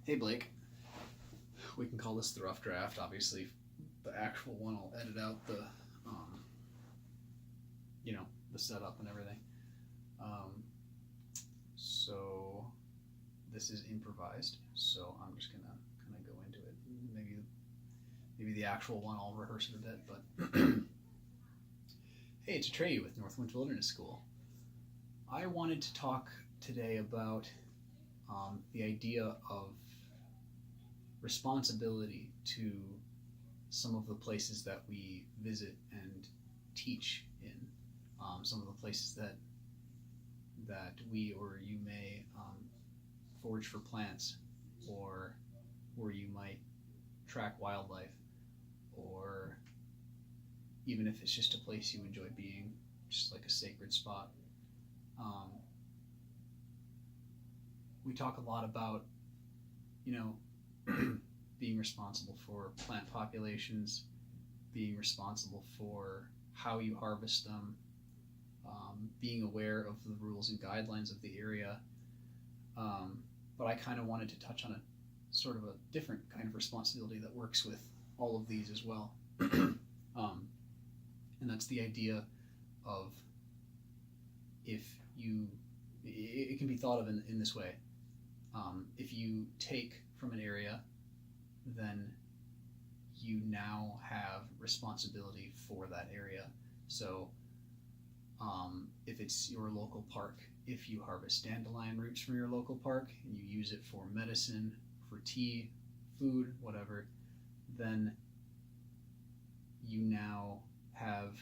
Hey Blake, we can call this the rough draft. Obviously, the actual one will edit out um, the setup and everything. Um, so this is improvised. So I'm just gonna kind of go into it. Maybe the actual one I'll rehearse it a bit. But hey, it's Atreyu with Northwinds Wilderness School. I wanted to talk today about the idea of responsibility to some of the places that we visit and teach in, some of the places that we or you may forage for plants, or where you might track wildlife, or even if it's just a place you enjoy being, just like a sacred spot. Um, we talk a lot about, you know, being responsible for plant populations, being responsible for how you harvest them, being aware of the rules and guidelines of the area. But I kind of wanted to touch on a sort of a different kind of responsibility that works with all of these as well. And that's the idea of, if you, it can be thought of in this way. If you take from an area, then you now have responsibility for that area. So if it's your local park, if you harvest dandelion roots from your local park and you use it for medicine, for tea, food, whatever, then you now have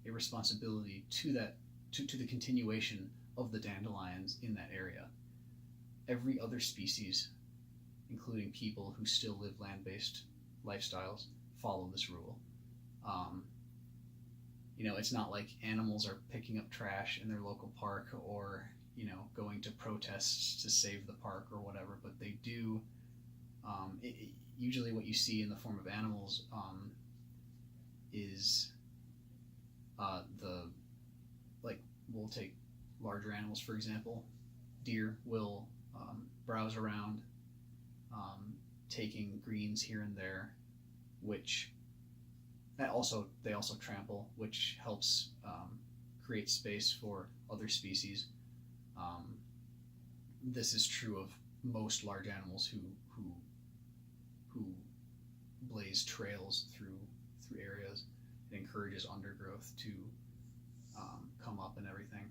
a responsibility to that, to the continuation of the dandelions in that area. Every other species, including people who still live land-based lifestyles, follow this rule. Um, it's not like animals are picking up trash in their local park, or going to protests to save the park or whatever, but they do. Usually, what you see in the form of animals is the like we'll take larger animals, for example. Deer will browse around, taking greens here and there, which they also trample, which helps create space for other species. This is true of most large animals who blaze trails through areas. It encourages undergrowth to come up and everything.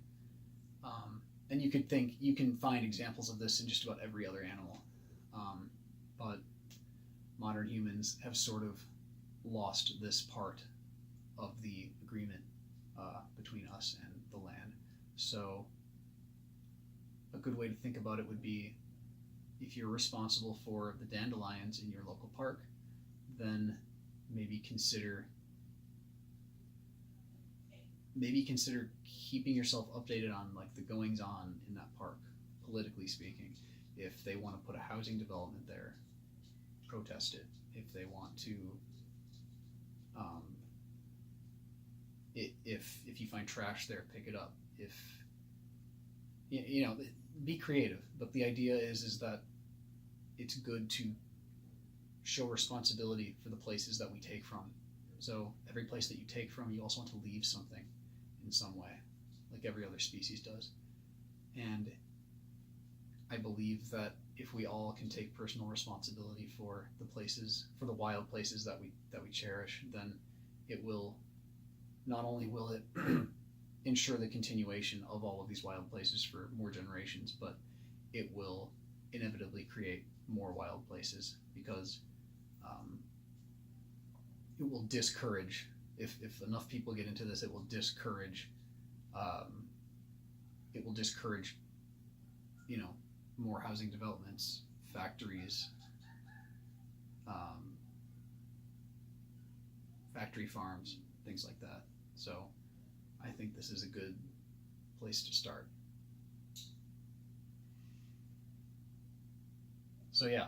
And you can find examples of this in just about every other animal. But modern humans have sort of lost this part of the agreement between us and the land. So a good way to think about it would be, if you're responsible for the dandelions in your local park, then maybe consider keeping yourself updated on like the goings on in that park, politically speaking. If they want to put a housing development there, protest it. If they want to, if you find trash there, pick it up. If be creative. But the idea is that it's good to show responsibility for the places that we take from. So every place that you take from, you also want to leave something in some way, like every other species does. And I believe that if we all can take personal responsibility for the places, for the wild places that we cherish, then it will, not only will it ensure the continuation of all of these wild places for more generations, but it will inevitably create more wild places, because it will discourage, if enough people get into this, it will discourage more housing developments, factories, factory farms, things like that. So I think this is a good place to start. So yeah,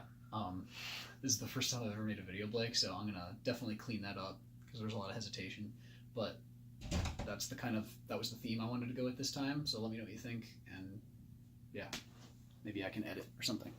this is the first time I've ever made a video, Blake, so I'm gonna definitely clean that up because there's a lot of hesitation. But that was the theme I wanted to go with this time. So let me know what you think, and yeah. maybe I can edit or something.